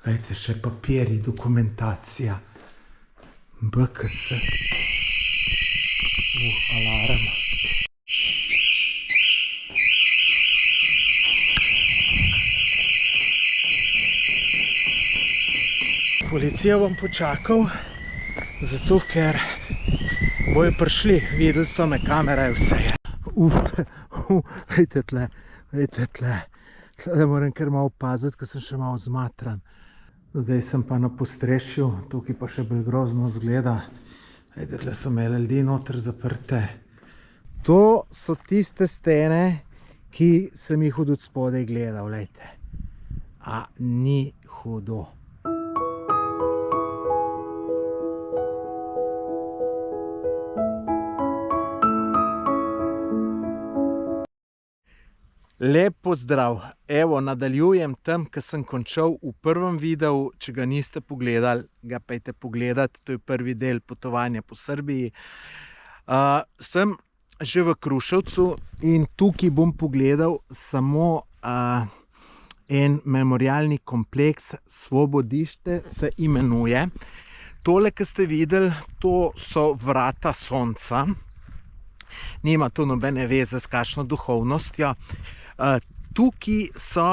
Glejte, še papiri, dokumentacija. BKS. Alarm. Policijo bom počakal, zato ker bojo prišli, videli so me, kamera je vse. Glejte tle, glejte tle. Tle moram kar malo paziti, ker sem še malo zmatran. Zdaj sem pa na postrešju, tukaj pa še bolj grozno zgleda. Glejte, tle so imeli ljudi noter zaprte. To so tiste stene, ki sem jih od spodaj gledal, glejte. A ni hudo. Lep pozdrav. Evo, nadaljujem tam, ko sem končal v prvem videu. Če ga niste pogledali, ga pejte pogledati. To je prvi del potovanja po Srbiji. Sem že v Kruševcu in tukaj bom pogledal samo en memorialni kompleks, Svobodišče se imenuje. Tole, ki ste videli, to so vrata sonca. Nima to nobene veze s kakšno duhovnostjo. Tukaj so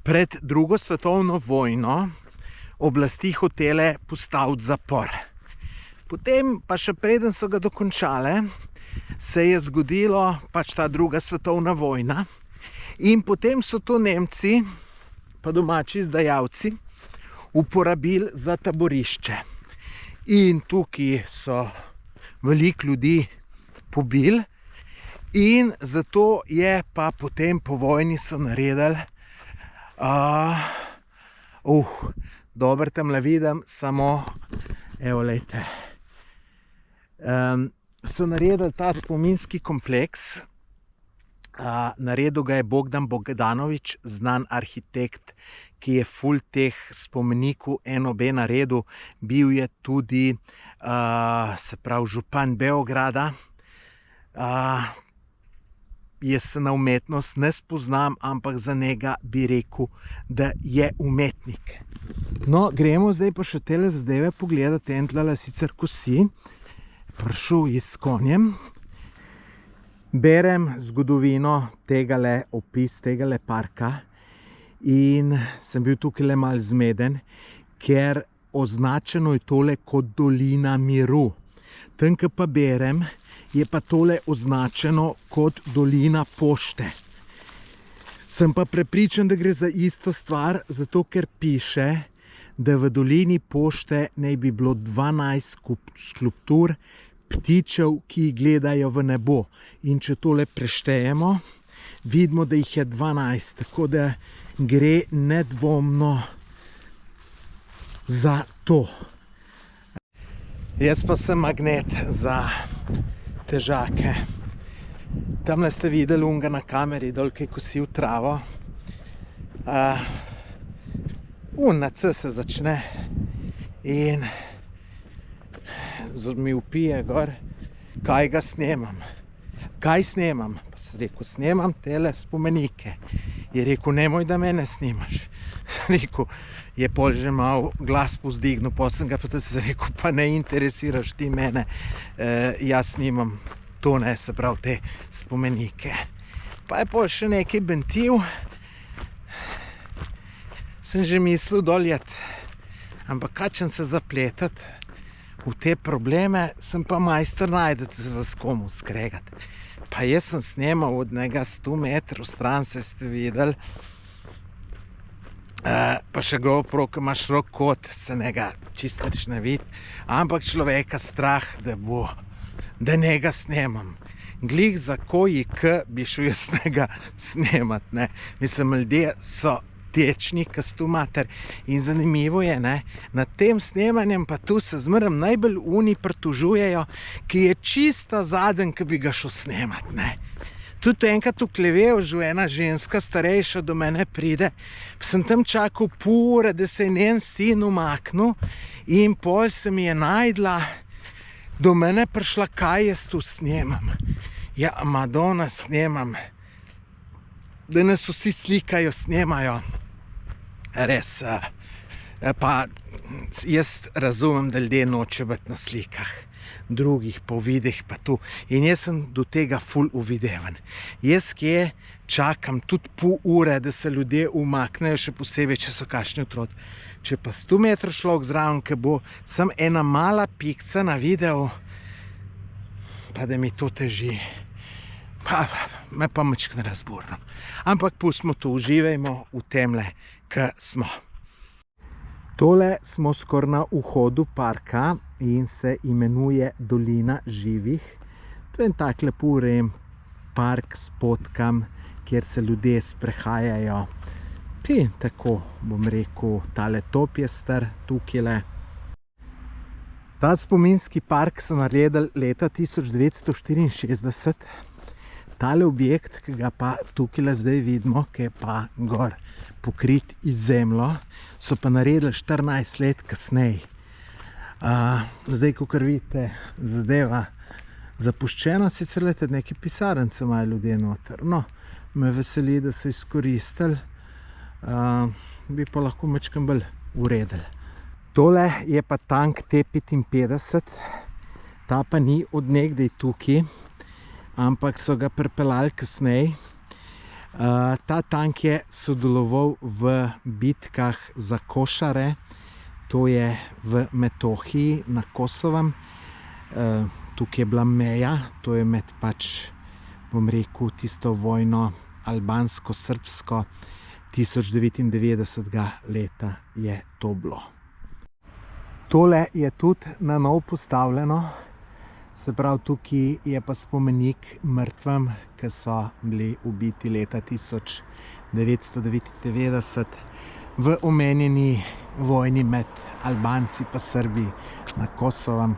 pred drugo svetovno vojno oblasti hotele postaviti zapor. Potem pa še preden so ga dokončale, se je zgodilo pač ta druga svetovna vojna in potem so to Nemci, pa domači izdajalci, uporabili za taborišče. In tukaj so veliko ljudi pobili. In zato je pa potem po vojni so naredili, dobro tamle vidim, samo, evo lejte, so naredili ta spominski kompleks, naredil ga je Bogdan Bogdanović, znan arhitekt, ki je ful teh spomenikov NOB naredil, bil je tudi, se pravi, župan Beograda. Jaz se na umetnost ne spoznam, ampak za njega bi rekel, da je umetnik. No, gremo zdaj pa še tele zadeve pogledati. En tlele sicer kosi, prišel je s konjem. Berem zgodovino tegale, opis tegale parka in sem bil tukaj le malo zmeden, ker označeno je tole kot dolina miru. Tam, ko pa berem, je pa tole označeno kot dolina pošte. Sem pa prepričan, da gre za isto stvar, zato ker piše, da v dolini pošte naj bi bilo 12 skulptur ptičev, ki gledajo v nebo. In če tole preštejemo, vidimo, da jih je 12, tako da gre nedvomno za to. Jaz pa sem magnet za težake. Tamle ste videli unga na kameri, dol, ki je kosil travo. Na C se začne in mi vpije gor, kaj ga snemam. Kaj snemam? Pa sem rekel, snemam tele spomenike. Je rekel, nemoj, da mene snimaš. Rekel, je pol že malo glas povzdignil, potem sem ga pa tudi rekel, pa ne interesiraš ti mene, jaz snimam to, ne, se pravi te spomenike. Pa je pol še nekaj bentil, sem že mislil doljet, ampak kačem se zapletati v te probleme, sem pa majster najdete za s komu skregati. Pa jaz sem snemal od njega 100 metrov stran, se ste videli, pa še GoPro, ki ima širok kot, se njega čisto nič ne vidi, ampak človeka strah, da njega snemam. Glih za koji k bi šel jaz njega snemat, ne. Mislim, ljudje so tečni, kastu mater. In zanimivo je, ne, nad tem snemanjem pa tu se zmeraj najbolj oni pritožujejo, ki je čista zadnj, ki bi ga šel snemat, ne. Tudi enkrat v Kleveju že ena ženska starejša do mene pride, sem tam čakal pol ure, da se je njen sin umaknil in pol se mi je najdla, do mene prišla, kaj jaz tu snemam. Ja, Madonna snemam, da nas vsi slikajo, snemajo. res. Pa jaz razumem, da ljudje nočejo biti na slikah drugih, po videih pa tu. In jaz sem do tega ful uvideven. Jaz kje čakam tudi pol ure, da se ljudje umaknejo, še posebej, če so kakšni otroci. Če pa 100 metrov človek zraven, ki bo samo ena mala pikca na videu, pa da mi to teži, pa me pa mačkne razburno. Ampak pustimo to, uživajmo v temle, ki smo. Tole smo skoraj na vhodu parka in se imenuje Dolina živih. To je en tak lepo urejen park s potkam, kjer se ljudje sprehajajo. In tako, bom rekel, tale top je star tukajle. Ta spominski park so naredili leta 1964. Tale objekt, ki ga pa tukajle zdaj vidimo, ki je pa gor pokrit iz zemljo, so pa naredili 14 let kasneje. Zdaj, kakor vidite, zadeva zapuščena, sicer lete neki pisarnice imajo ljudje noter. No, me veseli, da so izkoristili. Bi pa lahko majčkeno bolj uredili. Tole je pa tank T55, ta pa ni od nekdaj tukaj, ampak so ga pripeljali kasneje. Ta tank je sodeloval v bitkah za Košare, to je v Metohiji na Kosovem. Tukaj je bila meja, to je med pač, bom rekel, tisto vojno albansko-srbsko, 1099. leta je to bilo. Tole je tudi na novo postavljeno, se pravi, tukaj je pa spomenik mrtvim, ki so bili ubiti leta 1999 v omenjeni vojni med Albanci pa Srbi na Kosovem.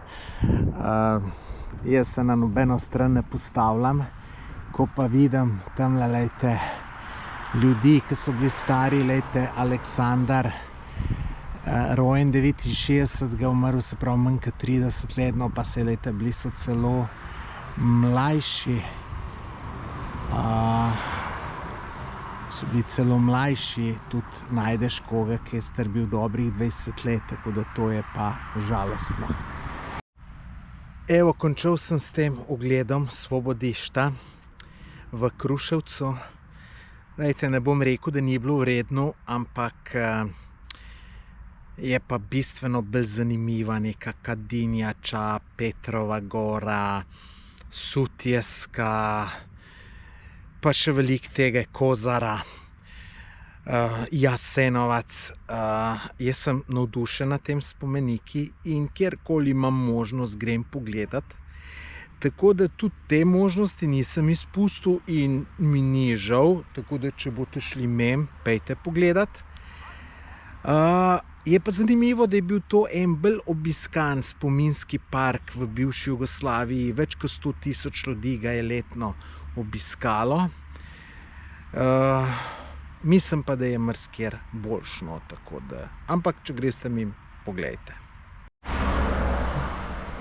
Jaz se na nobeno stran ne postavljam, ko pa vidim tamle, lejte, ljudi, ki so bili stari, lejte, Aleksandar, rojen 69, umrl, se pravi manj kot 30 let, no pa se, lejte, bili so celo mlajši, tudi najdeš koga, ki je star bil dobrih 20 let, tako da to je pa žalostno. Evo, končal sem s tem ogledom Svobodišta v Kruševcu. Lejte, ne bom rekel, da ni bilo vredno, ampak je pa bistveno bolj zanimiva neka Kadinjača, Petrova gora, Sutjeska, pa še veliko tega Kozara, Jasenovac. Jaz sem navdušen nad tem spomeniki in kjerkoli imam možnost, grem pogledat. Tako da tudi te možnosti nisem izpustil in mi ni žal, tako da če boste šli mem, pejte pogledat. Je pa zanimivo, da je bil to en bolj obiskan spominski park v bivši Jugoslaviji. Več kot 100 000 ljudi ga je letno obiskalo. Mislim pa, da je marsikjer boljšno, tako da. Ampak, če greste mimo, poglejte.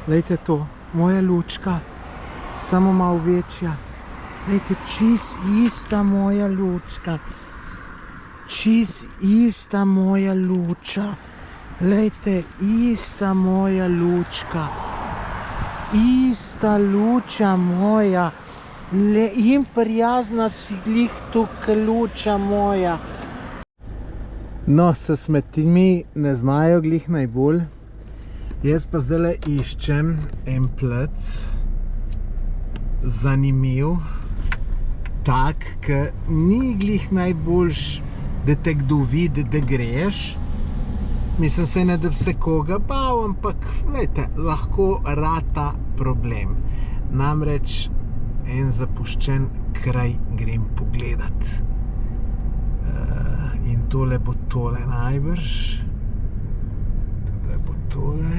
Lejte to, moja lučka, samo malo večja. Lejte, čist ista moja lučka. Čist ista moja luča. Lejte, ista moja lučka. Ista luča moja. In prijazna si glih tukaj luča moja. No, se smetmi ne znajo glih najbolj. Jaz pa zdajle iščem en plec, zanimiv, tak, ki ni glih najboljš, da te kdo vidi, da greš. Mislim se ne, da bi se koga bal, ampak lejte, lahko rata problem. Namreč en zapuščen kraj grem pogledat. In tole bo tole najbrž. Tole bo tole.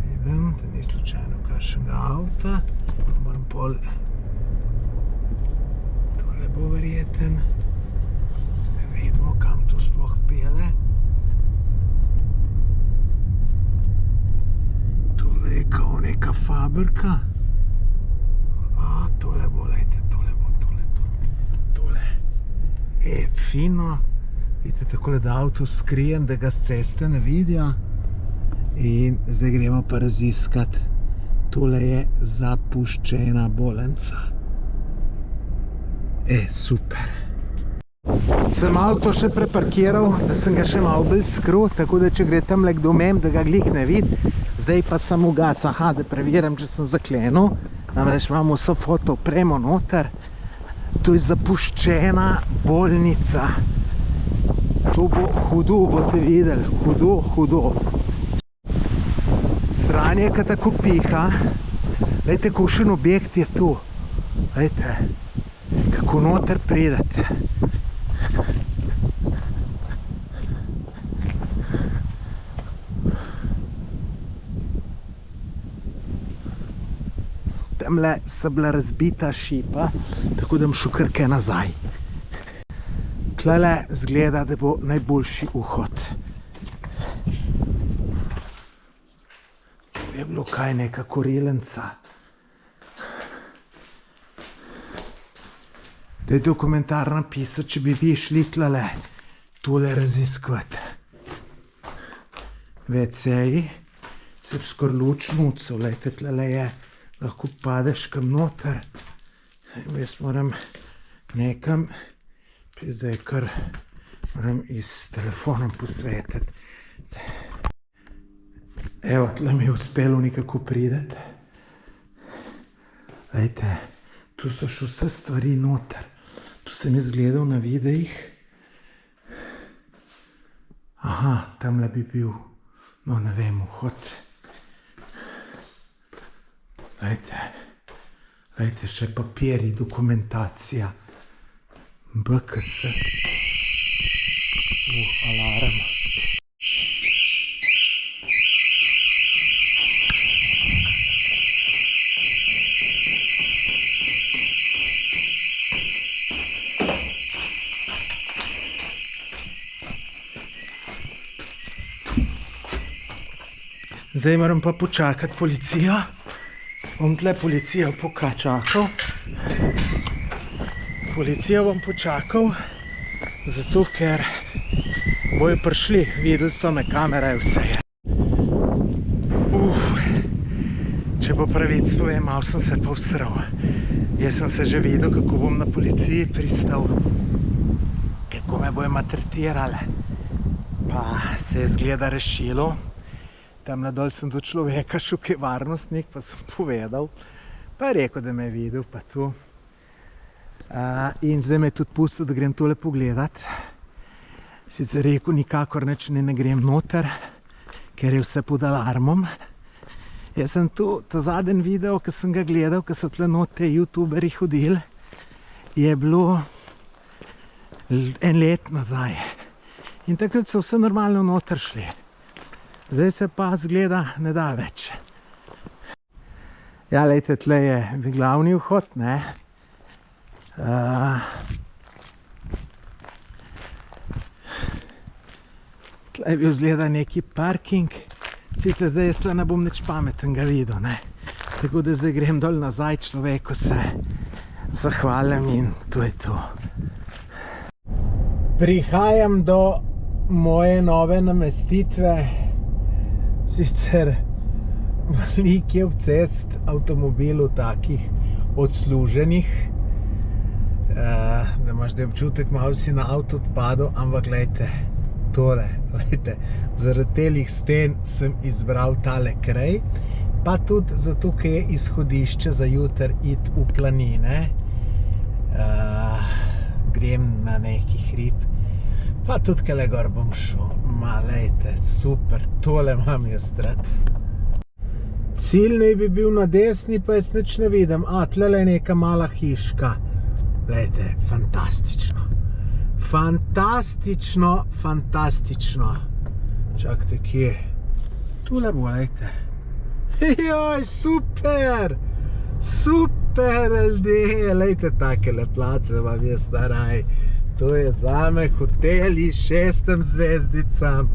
Vidim, da ni slučajno kakšnega avta. Moram pol. Tole bo verjeten. Da vidimo, kam to sploh pele. Tole je kao neka fabrika. Tole bo, lejte, tole bo, tole. Fino, Vidite, takole da avto skrijem, da ga z ceste ne vidijo. In zdaj gremo pa raziskati. Tole je zapuščena bolnica. Super. Sem avto še preparkiral, da sem ga še malo bolj skril, tako da če gre tamle kdo mem, da ga glih ne vidi. Zdaj pa sem ugas, da preverjam, če sem zaklenil. Namreč imam vso fotoopremo noter. To je zapuščena bolnica. To bo hudo, boste videli. Hudo. Sranje, ko tako piha. Glejte, kakšen objekt je tu. Glejte, kako noter pridete. Tamle so bila razbita šipa, tako da bom šel kar kaj nazaj. Tlele zgleda, da bo najboljši vhod. Tu je bilo kaj neka kurilenca. Dajte v komentar napisati, če bi vi šli tlele tole raziskovati. WC-ji, se bi skor luč nucel, lejte, tlele je, lahko padeš kam noter. Jaz moram nekam, zdaj kar moram s telefonom posvetiti. Evo, tle mi je uspelo nekako prideti. Lejte, tu so še vse stvari noter. Tu sem jaz gledal na videih. Tamle bi bil, no ne vem, vhod. Lejte, še papiri, dokumentacija. BKS. Alarm. Zdaj moram pa počakati policijo. Bom tle policijo počakal. Policijo bom počakal, zato ker bojo prišli. Videli so me, kamera je vse je. Če po pravic povem, malo sem se pa vsral. Jaz sem se že videl, kako bom na policiji pristal. Kako me bojo maltretirali. Pa se je zgleda rešilo. Tam nadol sem do človeka šel, ki je varnostnik, pa sem povedal. Pa je rekel, da me je videl, pa tu. In zdaj me je tudi pustil, da grem tole pogledat. Sicer rekel, nikakor nič ne grem noter, ker je vse pod alarmom. Jaz sem tu, ta zadnji video, ki sem ga gledal, ki so tle not te youtuberi hodili, je bilo 1 let nazaj. In takrat so vse normalno noter šli. Zdaj se pa zgleda ne da več. Ja, lejte, tle je glavni vhod, ne. Tle je bil zgleda neki parking. Sicer zdaj jaz tle ne bom nič pametnega videl, ne. Tako da zdaj grem dol nazaj, človeku se zahvalim in to je to. Prihajam do moje nove namestitve. Sicer veliko je v cest avtomobilov takih odsluženih, da imaš da občutek, malo si na avto odpadel, ampak glejte, tole, glejte, zaradi telih sten sem izbral tale kraj, pa tudi zato, ker je izhodišče za jutr iti v planine. Grem na neki hrib. Pa tudi kele gor bom šel. Ma, lejte, super, tole imam jaz rad. Cilj naj bi bil na desni, pa jaz nič ne vidim. Tlele je neka mala hiška. Lejte, fantastično. Fantastično. Čakajte, kje? Tule bo, lejte. Joj, super! Super, ljudje! Lejte, takele place vam je staraj. To je zame hoteli 6 zvezdicam.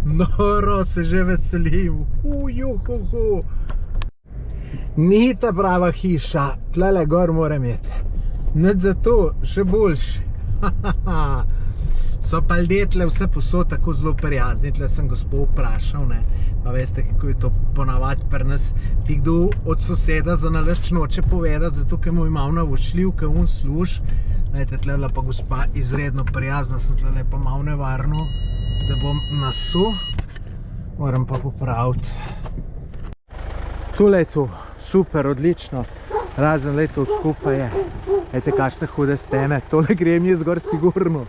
Noro, se že veselim. Ni ta prava hiša. Tlele gor moram iti. Nič za to, še boljši. So pa ljudje tle vse posod tako zelo prijazni, tle sem gospod vprašal, ne, pa veste, kako je to ponavadi pri nas. Ti kdo od soseda za nalašč noče povedati, zato ker mu je malo navošljiv, ker on služ. Lejte, tle je bila pa gospa izredno prijazna, sem tle pa malo nevarno, da bom nasul. Moram pa popraviti. Tule je to, super, odlično. Razen leto skupaj je. Ejte, kakšne hude stene, tole grem je zgor sigurno.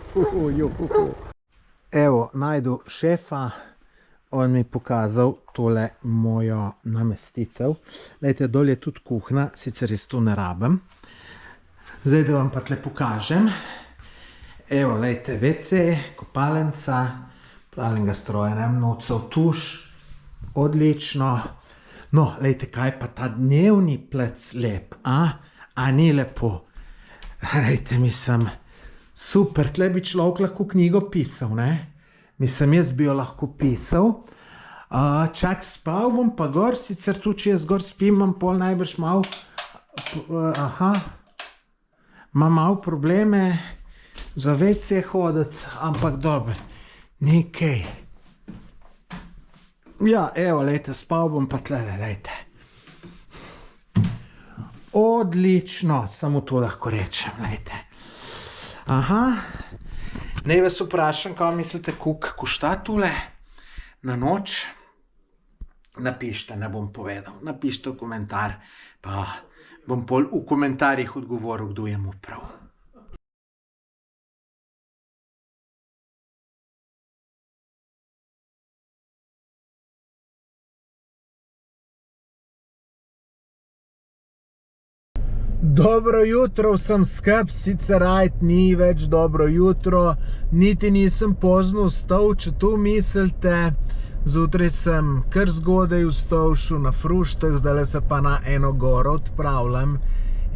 Evo, najdu šefa, on mi pokazal tole mojo namestitev. Lejte, dol je tudi kuhna, sicer jaz to ne rabim. Zdaj, da vam pa tle pokažem. Evo, lejte, WC, kopalnica, pravilnega stroja, ne, nocov tuš, odlično. No, lejte, kaj pa ta dnevni plec lep, a ni lepo? Lejte, mislim, super, tle bi človek lahko knjigo pisal, ne? Mislim, jaz bi jo lahko pisal. Čak, spal bom pa gor, sicer tu, če jaz gor spim, imam pol najbrž malo, imam malo probleme za WC hoditi, ampak dobro, nekaj. Ja, evo, lejte, spal bom pa tle, lejte. Odlično, samo to lahko rečem, lejte. Naj vas vprašam, kaj mislite, koliko košta tule na noč? Napišite, ne bom povedal. Napišite v komentar, pa bom pol v komentarjih odgovoril, kdo je mu prav. Dobro jutro, vsem skup, sicer ajt ni več dobro jutro, niti nisem pozno vstal, če to mislite. Zjutraj sem kar zgodaj vstal, šel na fruštek, zdaj se pa na eno goro odpravljam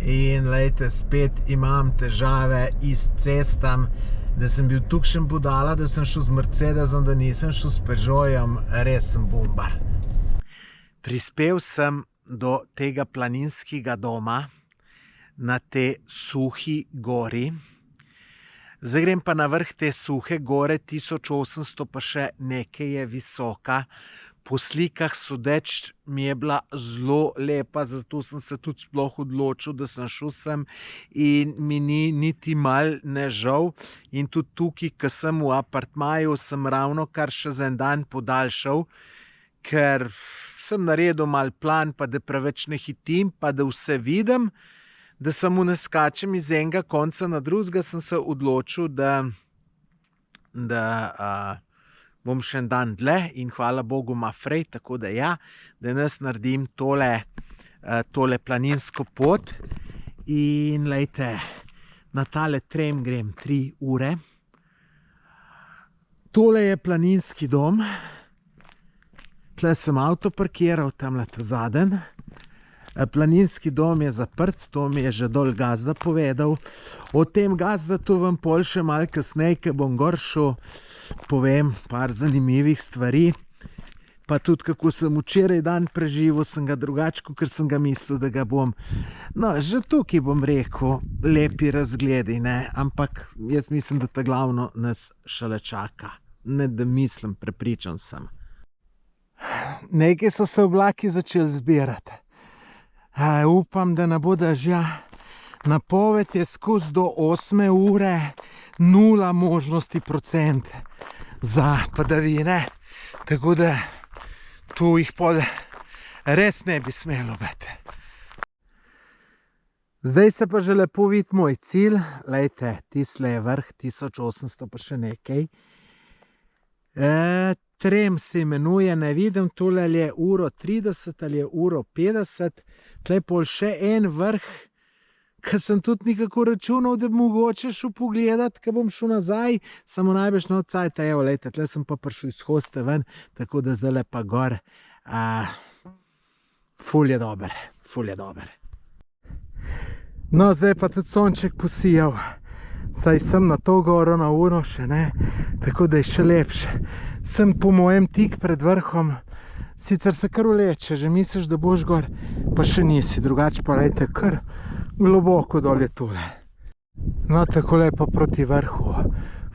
in lejte, spet imam težave iz cestam, da sem bil tukšen budala, da sem šel z Mercedesom, da nisem šel s Peugeotom, res sem bombar. Prispel sem do tega planinskega doma, na te suhi gori. Zdaj grem pa na vrh te suhe gore, 1800 pa še nekaj je visoka. Po slikah sodeč mi je bila zelo lepa, zato sem se tudi sploh odločil, da sem šel sem in mi ni niti mal ne žal. In tudi tukaj, ko sem v apartmaju, sem ravno kar še za en dan podaljšal, ker sem naredil mal plan, pa da preveč ne hitim, pa da vse vidim, da samo ne skačem iz enega konca na drugega, sem se odločil, da bom še en dan dlje in hvala Bogu ima frej, tako da ja, danes naredim tole planinsko pot in lejte, na tale trem grem 3 ure. Tole je planinski dom, tle sem avto parkiral, tamle ta zaden. Planinski dom je zaprt, to mi je že dol gazda povedal. O tem gazdatu vam pol še malo kasneje, ko bom gor šel, povem par zanimivih stvari. Pa tudi, kako sem včeraj dan preživel, sem ga drugačko, ker sem ga mislil, da ga bom. No, že tukaj bom rekel, lepi razgledi, ne, ampak jaz mislim, da ta glavno nas šele čaka. Ne, da mislim, prepričan sem. Nekaj so se oblaki začeli zbirati. Upam, da ne bo dežja. Napoved je skozi do 8 ure 0 možnosti % za padavine. Tako da tu jih pol res ne bi smelo biti. Zdaj se pa že lepo vidi moj cilj. Lejte, tisle je vrh 1800 pa še nekaj. Trem se imenuje, ne vidim, tole ali je 1:30 ali je 1:50. Tle pol še en vrh, ki sem tudi nekako računal, da bi mogoče šel pogledat, ko bom šel nazaj, samo najbrž na odsajta. Evo, lejte, tle sem pa prišel iz hoste ven, tako da zdaj pa gor. Ful je dober, ful je dober. No, zdaj pa tudi sonček posijal. Saj sem na to goro na uro še ne, tako da je še lepše. Sem po mojem tik pred vrhom, sicer se kar uleče, že misliš, da boš gor, pa še nisi, drugače pa lejte kar globoko dol je tole. No, tako lepo proti vrhu,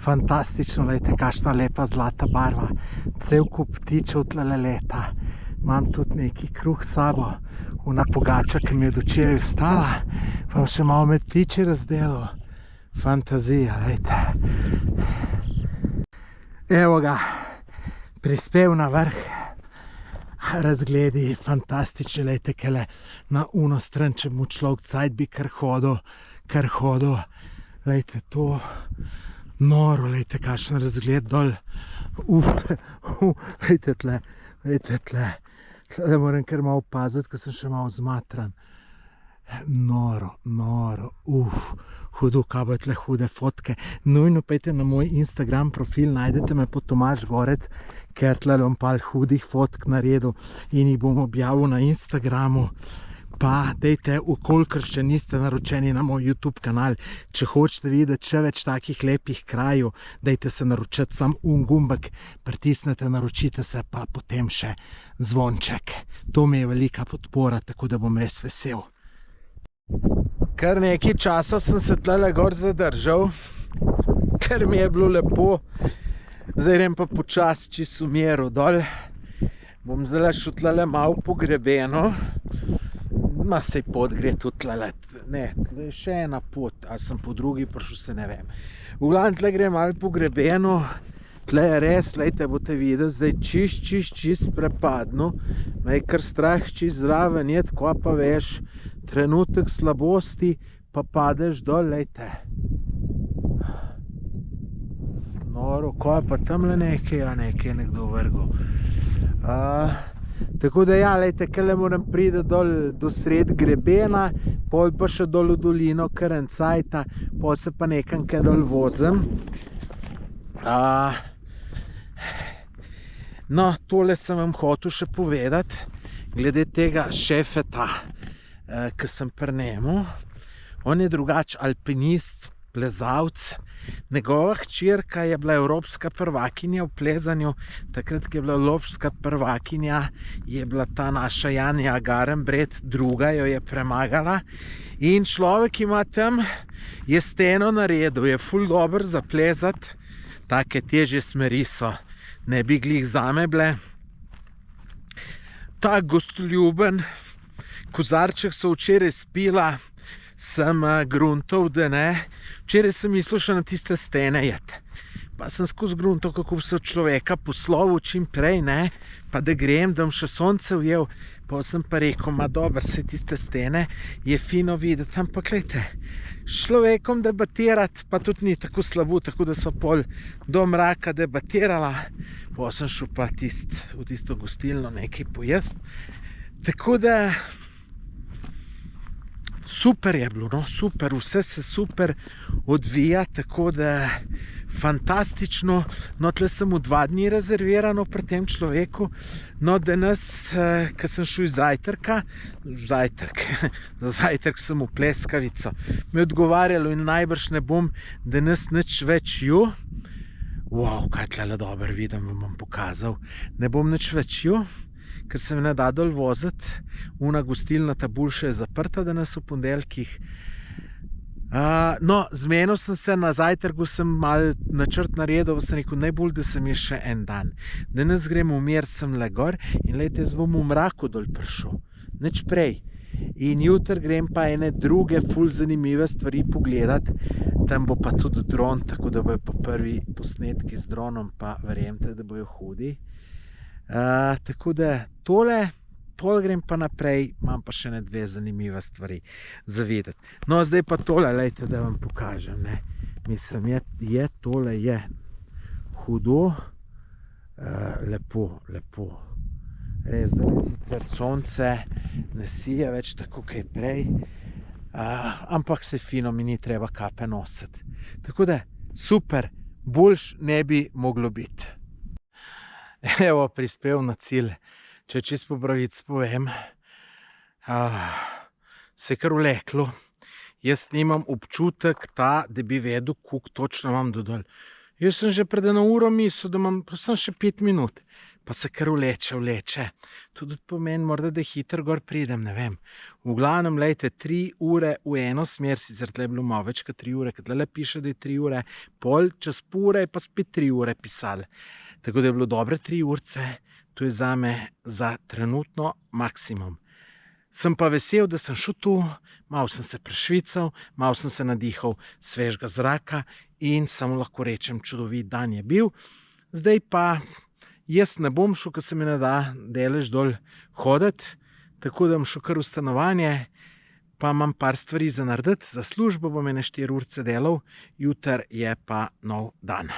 fantastično, lejte, kakšna lepa zlata barva, cel kup ptičev tlele leta, imam tudi neki kruh s sabo, una pogača, ki mi je dočeraj vstala, pa še malo med ptiče razdelal, fantazija, lejte. Evo ga, prispel na vrh, razgledi fantastični, lejte, kele na uno stran, če mu človek cajt bi kar hodil, lejte, to noro, lejte, kakšen razgled dol, lejte tle, tle moram kar malo paziti, ker sem še malo zmatran, noro, hudo, kaj bo tle hude fotke, nujno pejte na moj Instagram profil, najdete me pod Tomaž Gorec, ker tle bom pal hudih fotk naredil in jih bom objavil na Instagramu. Pa dejte, ukolikor še niste naročeni na moj YouTube kanal, če hočete videti še več takih lepih krajev, dejte se naročiti sam gumbek, pritisnete, naročite se, pa potem še zvonček. To mi je velika podpora, tako da bom res vesel. Kar nekaj časa sem se tlele gor zadržal, ker mi je bilo lepo. Zdaj grem pa počas čisto v miru dol. Bom zdaj šel tlele malo po grebeno. Ma sej pot gre tudi tlele. Ne, tle je še ena pot, a sem po drugi prišel, se ne vem. V glavnem tle gre malo po grebenu. Tle je res, lejte, boste videli, zdaj čist prepadno. Me je kar strah čist zraven je, tako pa veš, trenutek slabosti, pa padeš dol, lejte. Noro, ko je pa tamle nekaj, a nekaj je nekdo vrgel. Tako da ja, lejte, kele moram priti dol do sred grebena, pol pa še dol v dolino kar en cajta, pol se pa nekam kaj dol vozim. No, tole sem vam hotel še povedati, glede tega šefeta, ki sem pri njemu. On je drugač alpinist, plezalc. Njegova hčerka je bila evropska prvakinja v plezanju. Takrat, ko je bila evropska prvakinja, je bila ta naša Janja Garenbret, druga jo je premagala. In človek ima tam, je steno naredil, je ful dober za plezati. Take težje smeri so, ne bi glih zame bile. Ta gostoljuben kozarček so včeraj spila, sem gruntov, da ne. Včeraj sem mislil še na tiste stene jeti. Pa sem skozi gruntov, kako bi se od človeka poslovil čim prej, ne. Pa da grem, da bom še sonce ujel. Pa sem pa rekel, ma dobro, se tiste stene je fino videti. Ampak glejte, s človekom debatirati pa tudi ni tako slabo, tako da so pol do mraka debatirala. Pa sem šel pa v tisto gostilno nekaj pojesti. Tako da super je bilo, no, super, vse se super odvija, tako da fantastično. No, tle sem v 2 dni rezervirano pri tem človeku. No, danes, ko sem šel iz zajtrka, za zajtrk sem v Pleskavico, mi je odgovarjalo in najbrž ne bom danes nič več ju. Wow, kaj tle dobro vidim, vam bom pokazal. Ne bom nič več ju, ker se mi ne da dol voziti. Una gostilna ta boljša je zaprta danes v ponedeljkih. No, zmenil sem se, na zajtrku sem malo načrt naredil, sem rekel, najbolj, da sem je še en dan. Danes grem v mir, sem le gor in lejte, jaz bom v mraku dol prišel. Nič prej. In jutri grem pa ene druge ful zanimive stvari pogledati. Tam bo pa tudi dron, tako da bojo pa prvi posnetki z dronom, pa verjemte, da bojo hudi. Tako da tole, pol grem pa naprej, imam pa še ne 2 zanimive stvari za videti. No, zdaj pa tole, lejte, da vam pokažem, ne. Mislim, tole je hudo, lepo. Res, da je sicer sonce, ne sije več tako kaj prej, ampak se fino, mi ni treba kape nositi. Tako da, super, boljš ne bi moglo biti. Evo, prispel na cilj. Če čisto po pravici povem, se je kar vleklo. Jaz nimam občutek ta, da bi vedel, koliko točno imam dodol. Jaz sem že pred 1 uro mislil, da imam samo še 5 minut. pa se kar vleče. Tudi pomeni morda, da hitro gor pridem, ne vem. V glavnem, lejte, 3 ure v eno smer, sicer tle je bilo malo več kot 3 ure, ker tle piše, da je 3 ure, pol čez pol ure je pa spet 3 ure pisali. Tako da je bilo dobre 3 urce, to je zame za trenutno maksimum. Sem pa vesel, da sem šel tu, malo sem se prešvical, malo sem se nadihal svežega zraka in samo lahko rečem, čudovit dan je bil. Zdaj pa jaz ne bom šel, ker se mi ne da delež dol hoditi, tako da bom šel kar v stanovanje, pa imam par stvari za narediti, za službo bom ene 4 urce delal, jutri je pa nov dan.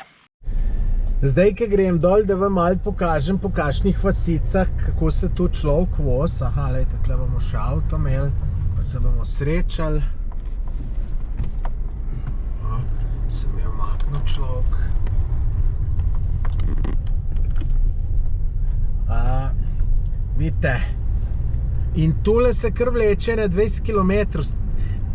Zdaj, ko grem dol, da vam malo pokažem po kakšnih vasicah, kako se tu človek voz. Aha, lejte, tle bomo še avto imeli, pa se bomo srečali. Sem jo maknil človek. Vidite, in tole se kar vleče na 20 km.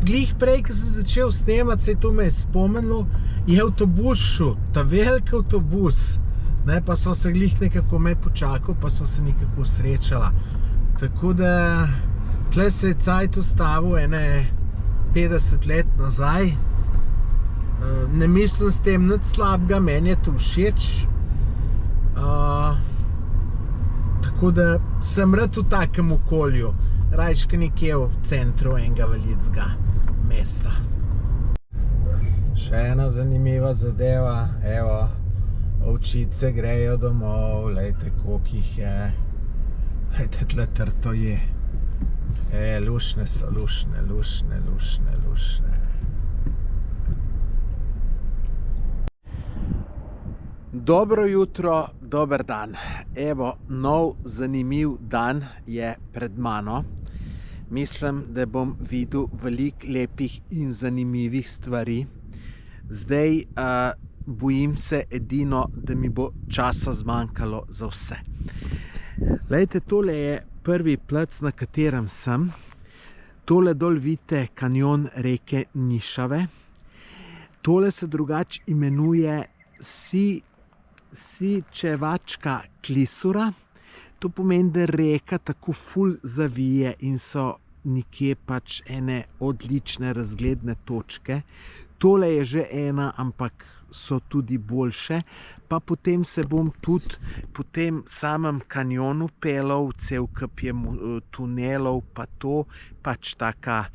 Glih prej, ko sem začel snemati, se je to me je spomnilo, je avtobus šel, ta velik avtobus, ne, pa so se glih nekako me počakal, pa so se nekako srečala. Tako da, tle se je cajt ustavil ene 50 let nazaj. Ne mislim s tem nič slabega, meni je to všeč. Tako da sem rad v takem okolju, rajška nekje v centru enega velikega mesta. Še ena zanimiva zadeva, evo, ovčice grejo domov, lejte, koliko jih je, lejte, tle trto je. Lušne so, lušne. Dobro jutro, dober dan. Evo, nov zanimiv dan je pred mano. Mislim, da bom videl veliko lepih in zanimivih stvari. Zdaj bojim se edino, da mi bo časa zmanjkalo za vse. Glejte, tole je prvi plac, na katerem sem. Tole dol vidite kanjon reke Nišave. Tole se drugače imenuje Sičevačka klisura. To pomeni, da reka tako ful zavije in so nekje pač ene odlične razgledne točke. Tole je že ena, ampak so tudi boljše. Pa potem se bom tudi po tem samem kanjonu pelal, cel kup je tunelov, pa to pač taka,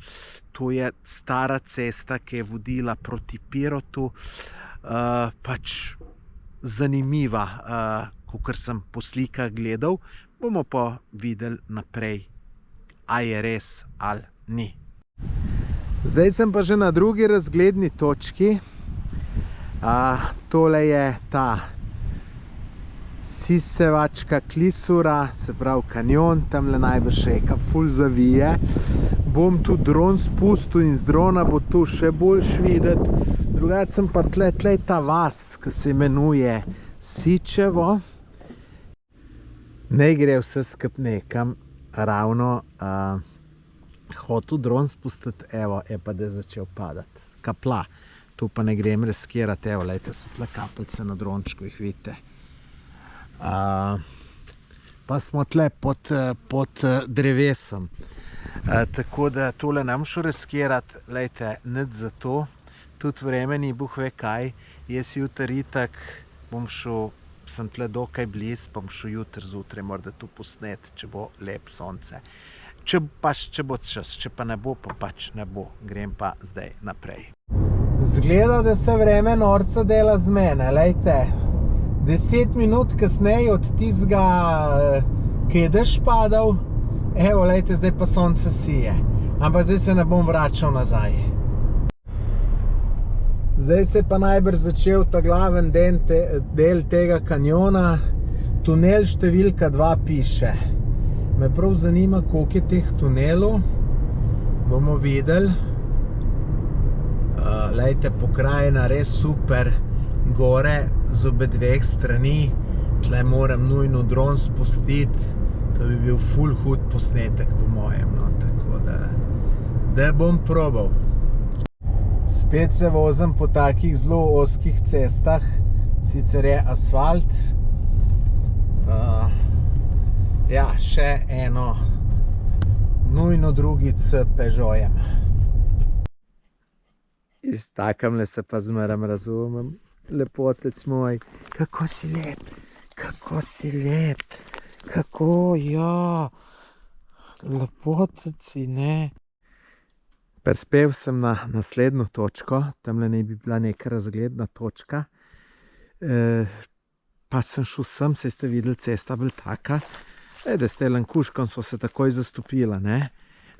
to je stara cesta, ki je vodila proti Pirotu. Pač zanimiva, kakor sem po slikah gledal, bomo pa videli naprej, a je res ali ni. Zdaj sem pa že na drugi razgledni točki. Tole je ta Sičevačka klisura, se pravi kanjon, tamle najbrž reka ful zavije. Bom tu dron spustil in z drona bo tu še boljš videti. Drugače sem pa tle je ta vas, ki se imenuje Sičevo. Ne gre vse skup nekam, ravno hotel dron spustiti, evo, je pa da je začel padati. Kapla, tu pa ne grem riskirati, evo, lejte, so tle kapljice na drončku, jih vidite. Pa smo tle pod drevesom. Tako da tole ne bom šel riskirati, lejte, nič za to. Tudi vreme ni buh ve kaj, jaz jutri itak bom šel, sem tle dokaj bliz, pa bom šel jutri zjutraj morda tu posnet, če bo lep sonce. Če bo čas, če pa ne bo, pa pač ne bo, grem pa zdaj naprej. Zgleda, da se vreme norca dela z mene, lejte. 10 minut kasneje od tistega, ki je dež padal, evo, lejte, zdaj pa sonce sije. Ampak zdaj se ne bom vračal nazaj. Zdaj se je pa najbrž začel ta glaven del tega kanjona. Tunel številka 2 piše. Me prav zanima, koliko je teh tunelov. Bomo videli. Lejte, pokrajina res super. Gore z obe dveh strani. Tle moram nujno dron spustiti. To bi bil ful hud posnetek po mojem. Tako da bom probal. Spet se vozim po takih zelo ozkih cestah, sicer je asfalt, Ja, še eno nujno drugič s Peugeotem. Iz takamle se pa zmeram razumem. Lepotec moj, kako si lep, kako si lep, kako, ja, lepotec si, ne. Prispel sem na naslednjo točko, tamle naj bi bila neka razgledna točka. Pa sem šel sem, saj ste videli, cesta bila taka, da s telim kužkom so se takoj zastopila, ne.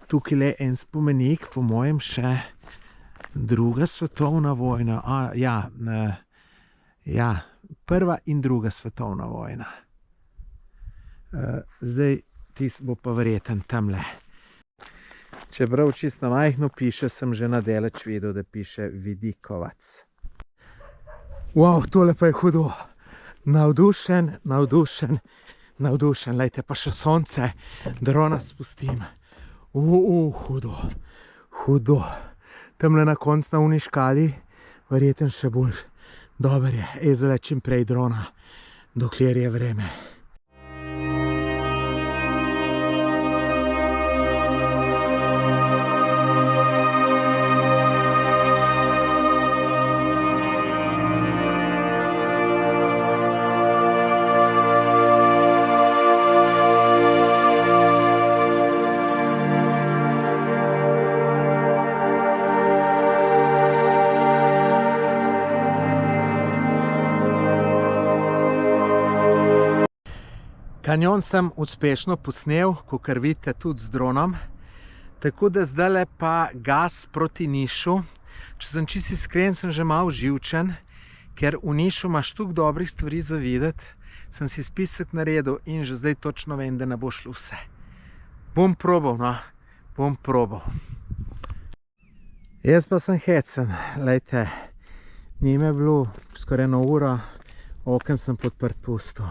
Tukaj je en spomenik, po mojem še Druga svetovna vojna, ja, Prva in Druga svetovna vojna. Zdaj, tis bo pa verjeten tamle. Čeprav čisto majhno piše, sem že nadaleč videl, da piše Vidikovac. Wow, tole pa je hudo. Navdušen, navdušen, navdušen. Lejte, pa še sonce, drona spustim. Hudo, hudo. Tamle na koncu na uni škali, verjeten še bolj. Dober je, zdaj čim prej drona, dokler je vreme. Kanjon sem uspešno posnel, kakor vidite, tudi z dronom. Tako da zdajle pa gas proti Nišu. Če sem čisto iskren, sem že malo živčen, ker v Nišu imaš toliko dobrih stvari za videti. Sem si spisek naredil in že zdaj točno vem, da ne bo šlo vse. Bom probal, no. Bom probal. Jaz pa sem hecen. Lejte, njim je bilo skoraj 1 uro, oken sem podprt pustil.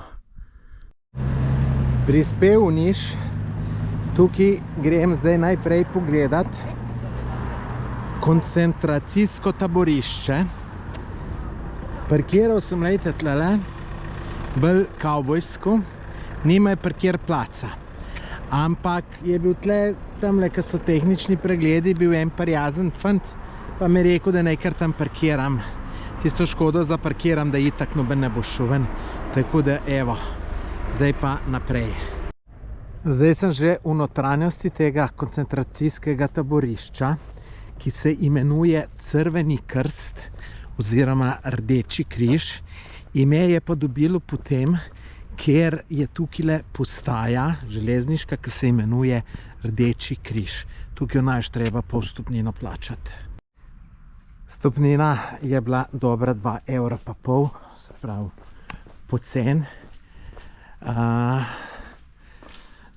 Prispel v Niš, tukaj grem zdaj najprej pogledat koncentracijsko taborišče. Parkiral sem, lejte, tlele, bolj kavbojsko, nima je parkir placa. Ampak je bil tle, tamle, ko so tehnični pregledi, bil en prijazen fant, pa mi je rekel, da naj kar tam parkiram. Tisto škodo zaparkiram, da itak noben ne bo šel ven. Tako da, evo. Zdaj pa naprej. Zdaj sem že v notranjosti tega koncentracijskega taborišča, ki se imenuje Crveni krst oziroma Rdeči križ. Ime je pa dobilo potem, ker je tukaj postaja železniška, ki se imenuje Rdeči križ. Tukaj jo najš treba pol vstopnino plačati. Vstopnina je bila dobra 2,5 €, se pravi pocen.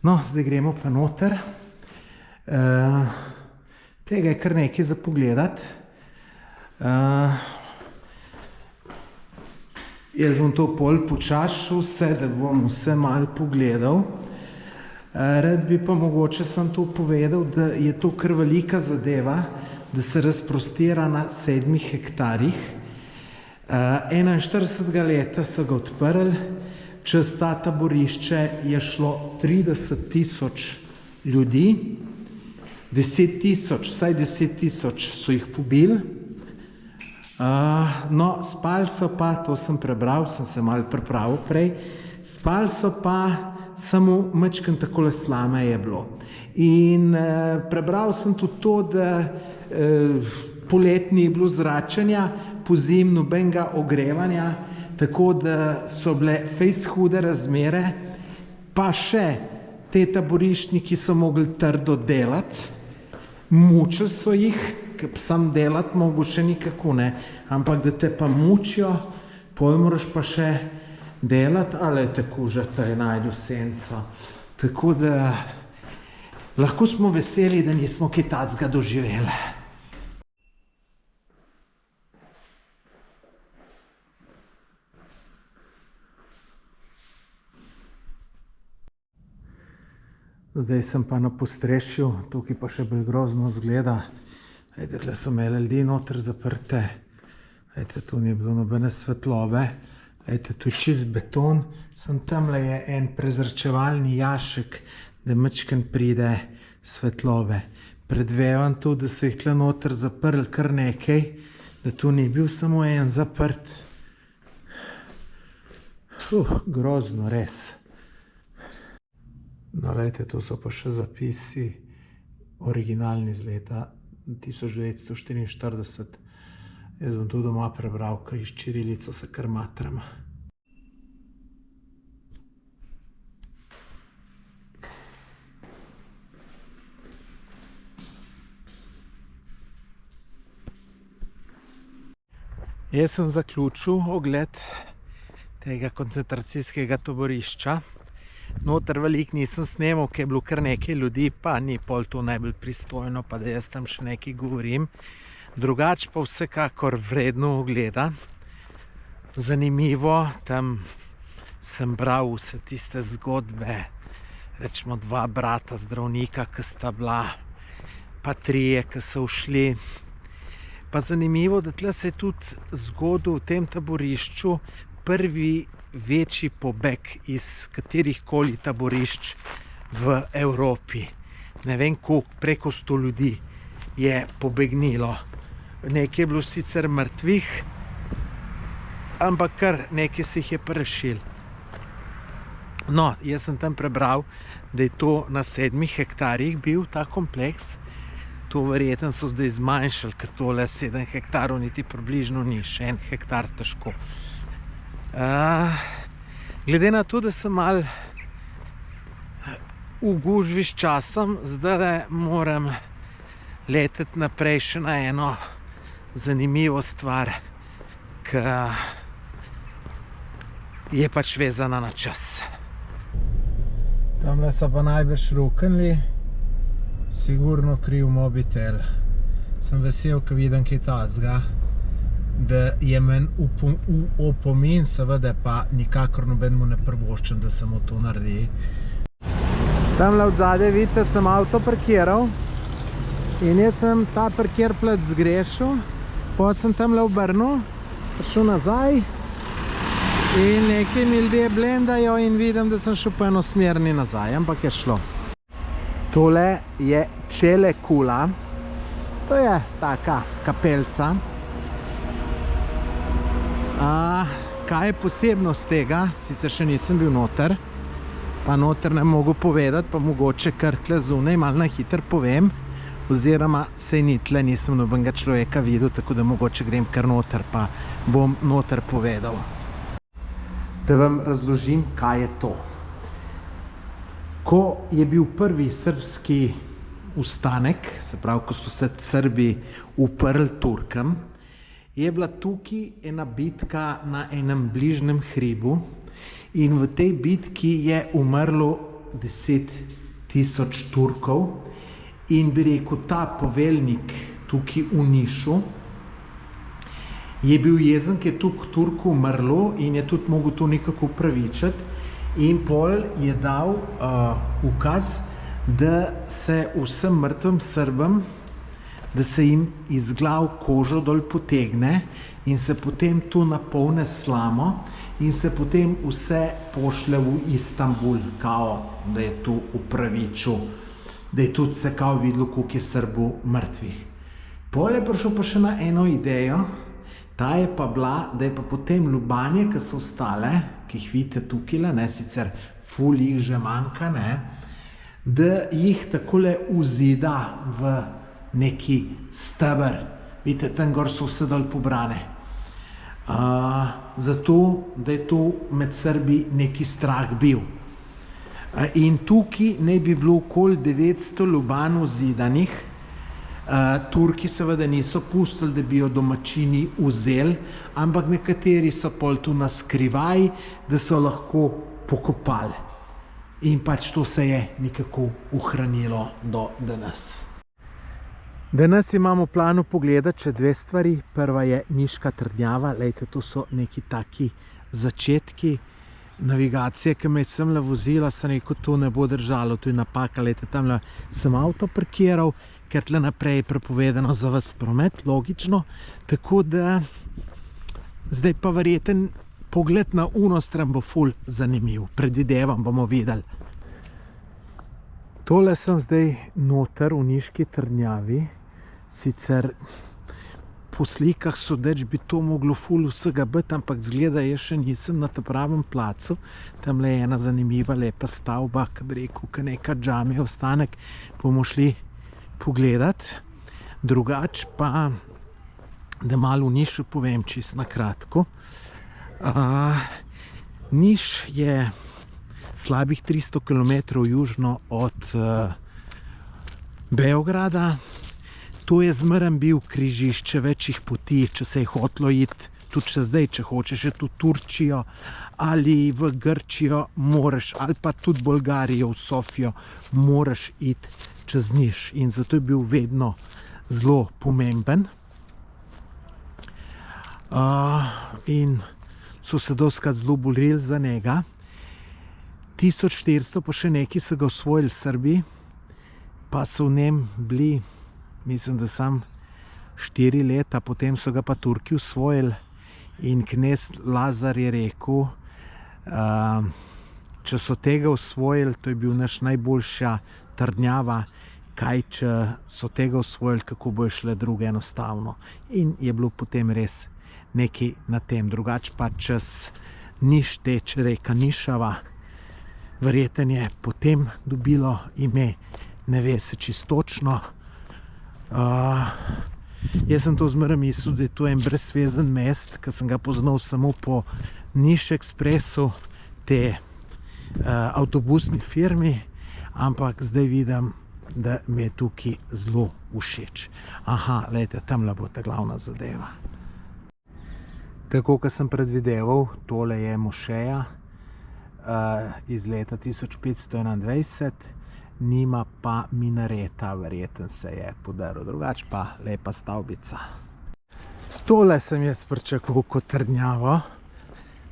No, zdaj gremo pa noter. Tega je kar nekaj za pogledati. Jaz bom to pol počašil vse, da bom vse malo pogledal. Rad bi pa mogoče sem to povedal, da je to kar velika zadeva, da se razprostira na 7 hektarjih. 41. leta so ga odprli. Čez ta taborišče je šlo 30 000 ljudi, 10 000, vsaj 10 000 so jih pobili. No, spali so pa, to sem prebral, sem se malo pripravil prej, spali so pa samo majčkeno takole slame je bilo. In prebral sem tudi to, da poletni je bilo zračenja, pozimi nobenega ogrevanja, tako da so bile fejst hude razmere, pa še te taboriščniki so mogli trdo delati, mučili so jih, ker sam delati mogo še nikako ne, ampak da te pa mučijo, pol moraš pa še delati, ali je tako že te najdu senco. Tako da lahko smo veseli, da nismo kaj tacga doživeli. Zdaj sem pa na postrešju, tukaj pa še bolj grozno zgleda. Ejte, tle so imeli ljudi noter zaprte. Ejte, tu ni bilo nobene svetlobe. Ejte, tu čist beton, sem tamle je en prezračevalni jašek, da mačken pride svetlobe. Predvevam tu, da so jih tle noter zaprli kar nekaj, da tu ni bil samo en zaprt. Grozno, res. No, lejte, tu so pa še zapisi, originalni iz leta 1944. Jaz bom tu doma prebral, ker iz čirilico se kar matram. Jaz sem zaključil ogled tega koncentracijskega taborišča. Noter veliko nisem snemal, ker je bilo kar nekaj ljudi, pa ni pol to najbolj pristojno, pa da jaz tam še nekaj govorim. Drugač pa vsekakor vredno ogleda. Zanimivo, tam sem bral vse tiste zgodbe, rečemo 2 brata zdravnika, ki sta bila, pa 3, ki so ušli. Pa zanimivo, da tle se je tudi zgodil v tem taborišču prvi večji pobeg iz katerihkoli taborišč v Evropi. Ne vem koliko, preko 100 ljudi je pobegnilo. Nekaj je bilo sicer mrtvih, ampak kar nekaj se jih je pa rešilo. No, jaz sem tam prebral, da je to na 7 hektarjih bil ta kompleks. To verjetno so zdaj zmanjšali, ker tole 7 hektarov niti približno ni, še 1 hektar težko. Glede na to, da sem malo v gužvi s časom, zdaj moram leteti naprej še na eno zanimivo stvar, ki je pač vezana na čas. Tamle so pa najbrž ruknili. Sigurno kriv mobitel. Sem vesel, ko vidim kaj tazga, da je meni opomin, seveda pa nikakor nobenemu ne privoščim, da se mu to naredi. Tamle od zadaj, vidite, sem avto parkiral in jaz sem ta parkirplac zgrešil, potem sem tamle obrnil, prišel nazaj in nekaj mi ljudje blendajo in vidim, da sem šel po enosmerni nazaj, ampak je šlo. Tole je Čele Kula, to je taka kapelca. Kaj je posebnost tega, sicer še nisem bil noter, pa noter ne mogu povedati, pa mogoče kar tle zunaj malo na hitro povem, oziroma sej ni tle, nisem nobenega človeka videl, tako da mogoče grem kar noter, pa bom noter povedal. Da vam razložim, kaj je to. Ko je bil prvi srbski ustanek, se pravi, ko so se Srbi uprli Turkom, je bila tukaj ena bitka na enem bližnjem hribu in v tej bitki je umrlo 10.000 Turkov in bi rekel, ta poveljnik tukaj v Nišu je bil jezen, ker je toliko Turkov umrlo in je tudi mogel to nekako upravičiti. In pol je dal ukaz, da se vsem mrtvim Srbom, da se jim iz glav kožo dol potegne in se potem tu napolne slamo in se potem vse pošle v Istanbul, kao, da je tu upravičil, da je tudi se kao videlo, koliko je Srbov mrtvih. Pol je prišel pa še na eno idejo, ta je pa bila, da je pa potem Ljubanje, ki so ostale, ki jih vidite tukaj, ne, sicer ful jih že manjka, ne, da jih takole vzida v neki steber. Vidite, tam gor so vse dol pobrane. Zato, da je to med Srbi neki strah bil. In tukaj naj bi bilo okoli 900 Ljuban vzidanih. Turki seveda niso pustili, da bi jo domačini vzeli, ampak nekateri so pol tu na skrivaj, da so lahko pokopali. In pač to se je nekako ohranilo do danes. Danes imamo v planu pogledati še 2 stvari. Prva je Niška trdnjava. Lejte, tu so neki taki začetki navigacije, ki me je semle vozila, sem rekel, to ne bo držalo, to je napaka. Lejte, tamle sem avto parkiral, ker tle naprej je prepovedano za vas promet, logično. Tako da zdaj pa verjeten pogled na uno stran bo ful zanimiv. Predvidevam, bomo videli. Tole sem zdaj noter v Niški trdnjavi. Sicer po slikah sodeč bi to moglo ful vsega biti, ampak zgleda, jaz še nisem na tem pravem placu. Tamle je ena zanimiva, lepa stavba, ki bi rekel, ka neka džamija, ostanek, bomo šli pogledat. Drugač pa, da malo v Nišu povem čisto na kratko. Niš je slabih 300 km južno od Beograda. To je zmeraj bil križišče večjih poti, če se je hotlo iti, tudi še zdaj, če hočeš iti v Turčijo ali v Grčijo, moraš, ali pa tudi Bolgarijo, v Sofijo, moraš iti čez Niš. In zato je bil vedno zelo pomemben. In so se doskrat zelo borili za njega. 1400 pa še neki so ga osvojili Srbi, pa so v njem bili, mislim, da sam 4 leta, potem so ga pa Turki osvojili in knez Lazar je rekel, če so tega osvojili, to je bil naš najboljša trdnjava, kaj če so tega osvojili, kako bojo šle druge enostavno. In je bilo potem res nekaj na tem. Drugače pa čez Niš teče reka Nišava, verjeten je potem dobilo ime, ne ve se čistočno. Jaz sem to zmeraj mislil, da je to en brezvezen mest, ki sem ga poznal samo po Niš Ekspresu, te avtobusni firmi, ampak zdaj vidim, da mi je tukaj zelo všeč. Aha, lejte, tamle bo ta glavna zadeva. Tako, kot sem predvideval, tole je mošeja iz leta 1521, nima pa minareta, verjeten se je podaril, drugače pa lepa stavbica. Tole sem jaz pričakoval kot trdnjavo,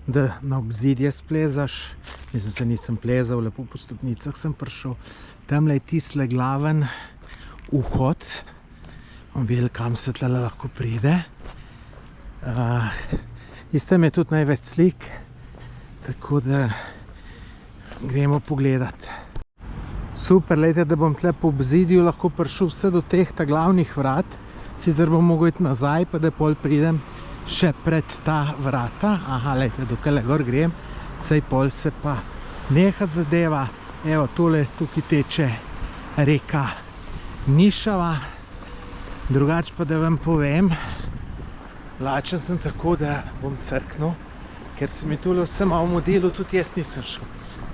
da na obzidje splezaš. Mislim, se nisem plezal, lepo po stopnicah sem prišel. Tamle je tisle glaven vhod, bom videl, kam se tle lahko pride. Iz tam je tudi največ slik, tako da gremo pogledat. Super, lejte, da bom tle po obzidju lahko prišel vse do teh glavnih vrat, sicer bom mogel iti nazaj, pa da pol pridem še pred ta vrata. Aha, lejte, dokaj gor grem, saj pol se pa neha zadeva. Evo, tole tukaj teče reka Nišava. Drugače pa da vam povem, lačen sem tako, da bom crknil, ker se mi tole vse malo modelo, tudi jaz nisem šel.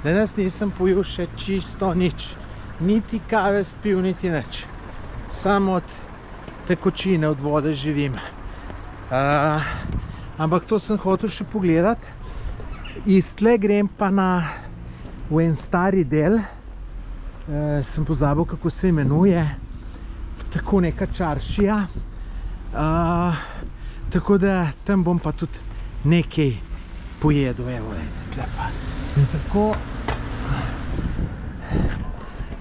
Danes nisem pojel še čisto nič. Niti kave spil, niti nič. Samo od tekočine, od vode živim. Ampak to sem hotel še pogledati. Iz tle grem pa v en stari del. Sem pozabil, kako se imenuje. Tako neka čaršija. Tako da tam bom pa tudi nekaj pojedel. Evo, tle pa. In tako.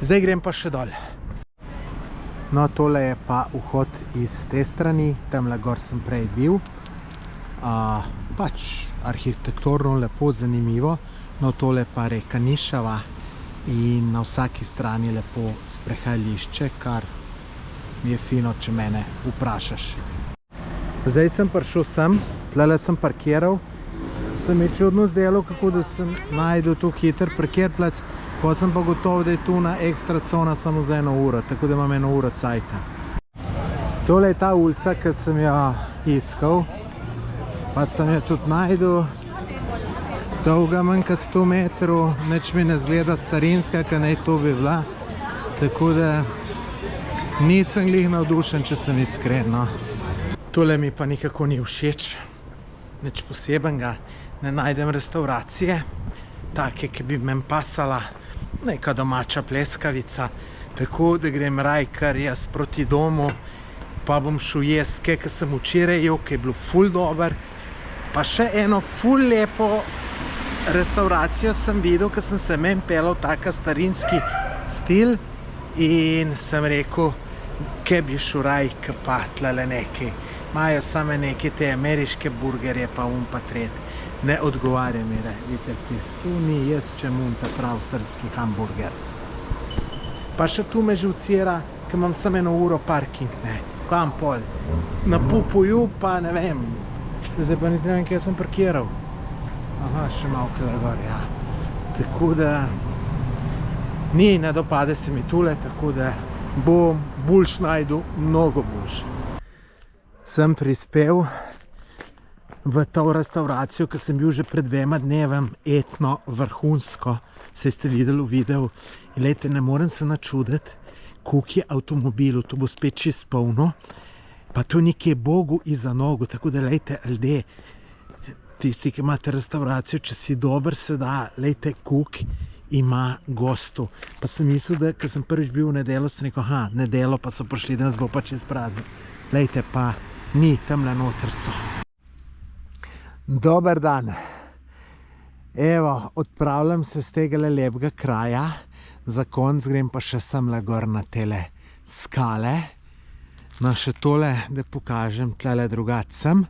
Zdaj grem pa še dol. No, tole je pa vhod iz te strani, tamle gor sem prej bil. Pač arhitekturno lepo, zanimivo. No, tole pa reka Nišava in na vsaki strani lepo sprehajališče, kar mi je fino, če mene vprašaš. Zdaj sem prišel sem, tlele sem parkiral. Se mi je čudno zdelo, kako da sem najdel tu hiter parkirplac, pa sem pa gotov, da je tu na ekstra cona samo za 1 uro, tako da imam 1 uro cajta. Tole je ta ulica, ki sem jo iskal, pa sem jo tudi najdel. Dolga manj ka 100 metrov, nič mi ne zgleda starinska, ka naj to bi bila, tako da nisem glih navdušen, če sem iskren, no. Tole mi pa nikako ni všeč, nič posebenega. Ne najdem restauracije, take, ki bi men pasala, neka domača pleskavica, tako da grem raj kar jaz proti domu, pa bom šel jest, ki sem včeraj jedel, ki je bilo ful dober, pa še eno ful lepo restauracijo sem videl, ki sem se men pelal taka starinski stil in sem rekel, ki bi šel raj, ki pa tlele nekaj. Imajo same neke te ameriške burgerje, pa pa tret. Ne odgovarja mi, vidite, tu ni jaz čemun ta prav srpski hamburger. Pa še tu me živcira, ker imam samo 1 uro parking, ne, kam pol. Na Pupuju pa ne vem, zdaj pa niti ne vem, kje sem parkiral. Aha, še malo kle gor, ja. Tako da, ne dopade se mi tule, tako da bom boljš najdu, mnogo boljš. Sem prispel v to restauracijo, ki sem bil že pred 2 dnevom, etno, vrhunsko, saj ste videli v videu. In lejte, ne morem se načuditi, koliko je avtomobilov, to bo spet čist polno, pa to nekje Bogu iza nogu, tako da lejte, ljudje, tisti, ki imate restauracijo, če si dober se da, lejte, koliko ima gostov. Pa sem mislil, da, ko sem prvič bil v nedeljo, sem rekel, aha, nedeljo pa so prišli, danes bo pa čez praznik. Lejte, pa ni, tamle noter so. Dober dan. Evo, odpravljam se z tega lepega kraja, za konc grem pa še semle gor na tele skale. No, še tole, da pokažem, tlele drugače sem.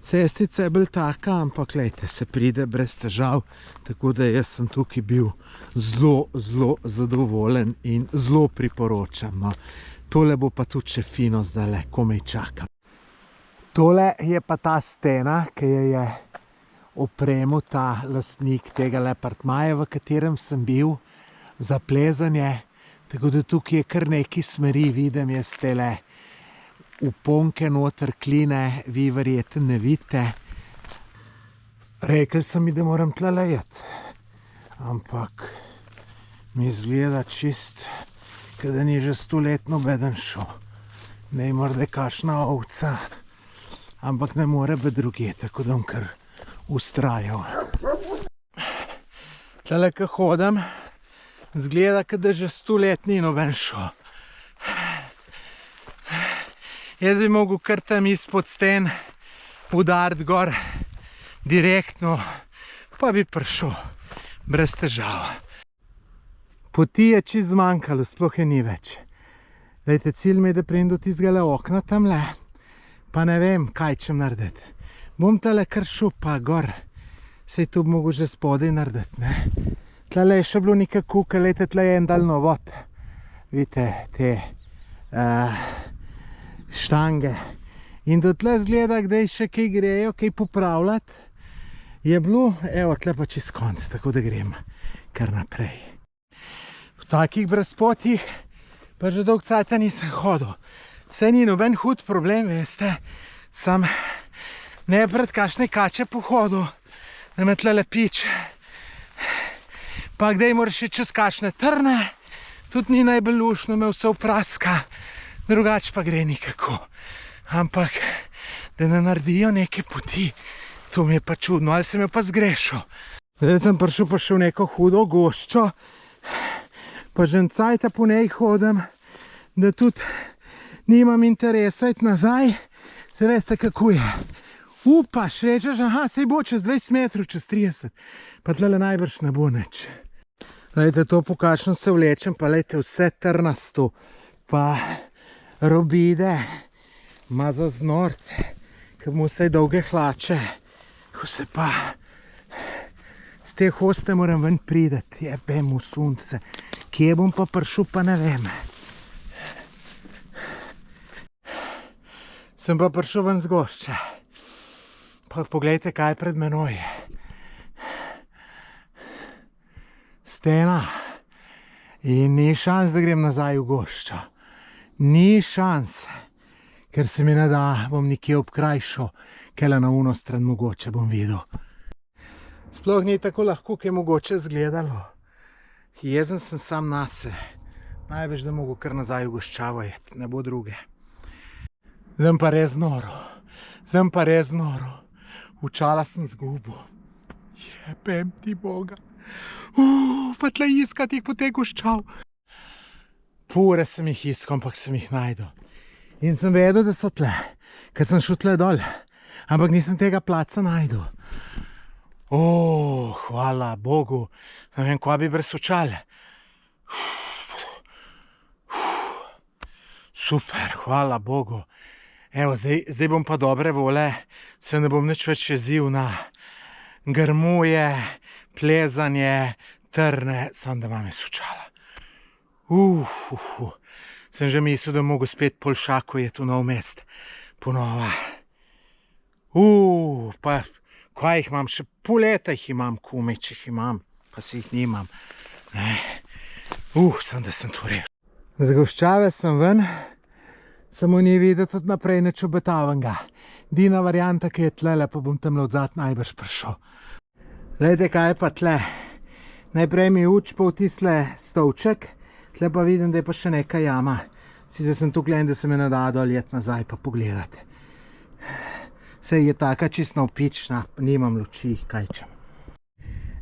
Cestica je bolj taka, ampak lejte, se pride brez težav, tako da jaz sem tukaj bil zelo, zelo zadovoljen in zelo priporočam. No. Tole bo pa tudi še fino zdajle, komaj čakam. Tole je pa ta stena, ki jo je opremil ta lastnik tega apartmaja, v katerem sem bil, za plezanje. Tako da tukaj je kar nekaj smeri, vidim jaz tele uponke noter, kline, vi verjetno ne vidite. Rekli so mi, da moram tlele jeti, ampak mi izgleda čist, kada ni že 100 let nobeden šel. Ne morda kakšna ovca, ampak ne more biti druge, tako da bom kar ustrajal. Tlele, ko hodim, izgleda, da že 100 let ni noben šel. Jaz bi mogel kar tam izpod sten udariti gor direktno, pa bi prišel brez težav. Poti je čist zmanjkalo, sploh je ni več. Lejte, cilj mi je, da pridem do tistega okna tamle, pa ne vem, kaj čem narediti. Bom tale kar šel pa gor, sej tu bi mogel že spodaj narediti, ne. Tlele je še bilo nekaj kuka, lejte, tle je en daljnovod. Vidite, te štange. In do tle zgleda, kdaj še kaj grejo, kaj popravljati. Je bilo, evo, tle pa čez konc, tako da grem kar naprej. V takih brezpotjih pa že dolgo cajta nisem hodil. Saj ni noben hud problem, veste, sam ne pred kakšne kače pohodil, da me tlele pič. Pa kdaj moraš še čez kakšne trne, tudi ni najbolj lušno, me vse vpraska, drugače pa gre nikako. Ampak, da ne naredijo neke poti, to mi je pa čudno, ali sem jo pa zgrešil. Zdaj sem prišel pa še v neko hudo goščo, pa že cajta po njej hodim, da tudi nimam interesa iti nazaj, se veste kako je. Upaš, rečeš, aha, sej bo čez 20 metrov, čez 30, pa tlele najbrž ne bo nič. Lejte, to po kakšno se vlečem, pa lejte, vse trnasto, pa robide, ima za znort, ker mu vse dolge hlače, ko se pa z te hoste moram ven prideti, jebem v sunce. Kje bom pa prišel, pa ne vem. Sem pa prišel ven z gošče. Pa poglejte, kaj pred menoj. Stena. In ni šans, da grem nazaj v goščo. Ni šans. Ker se mi ne da, bom nekje obkrajšal, kele na uno stran mogoče bom videl. Sploh ni tako lahko, kaj je mogoče zgledalo. Jezen sem sam nase. Največ, da mogo kar nazaj v goščavo jeti, ne bo druge. Zdaj pa res noro. Zdaj pa res noro. Učala sem zgubo. Jebem ti Boga. Pa tle iskati jih po te goščav. Pure sem jih iskal, ampak sem jih najdel. In sem vedel, da so tle, ker sem šel tle dol. Ampak nisem tega placa najdel. Hvala Bogu. Ne vem, kva bi brez očal. Super, hvala Bogu. Evo, zdaj bom pa dobre vole, se ne bom nič več jezil na grmuje, plezanje, trne, samo da imam sučala. Sem že mislil, da mogo spet Polšako je tu nov mest. Ponova. Pa kaj jih imam, še pol leta jih imam, kume, če jih imam, pa si jih nimam. Sem da sem tu rešil. Z goščave sem ven, samo ni videti tudi naprej nič obetavenga. Dina varianta, ki je tlele, pa bom tamle odzad najbrž prišel. Glejte, kaj je pa tle. Najprej mi učpal tisle stolček, tle pa vidim, da je pa še neka jama. Sicer sem tu gledam, da se me ne da dol jet nazaj pa pogledati. Sej je taka čist navpična, nimam luči, kaj čem.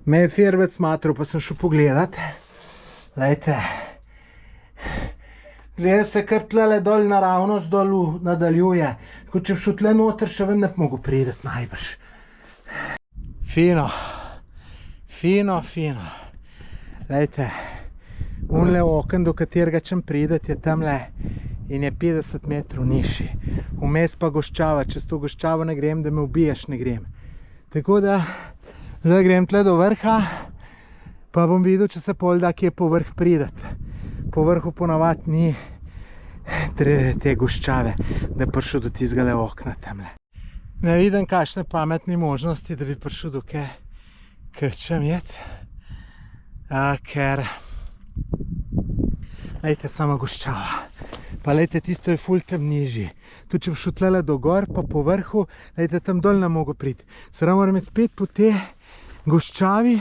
Me je firbec matral, pa sem šel pogledat. Glejte. Gleda se kar tlele dol naravnost dol nadaljuje. Tako če šel tle noter, še ven ne bi mogel prideti najbrž. Fino. Fino. Glejte. Unle oken, do katerega čem prideti, je tamle in je 50 metrov nižji. Vmes pa goščava, čez to goščavo ne grem, da me ubiješ, ne grem. Tako da, zdaj grem tle do vrha, pa bom videl, če se pol da kje po vrh prideti. Po vrhu ponavad ni te goščave, da bi prišel do tizgale okna tamle. Ne vidim kakšne pametne možnosti, da bi prišel do kčem jet. Ker lejte, sama goščava. Pa lejte, tisto je ful tam nižji. Tu če bi šel tlele do gor, pa po vrhu, lejte, tam dol ne mogo priti. Sedaj moram iti spet po te goščavi,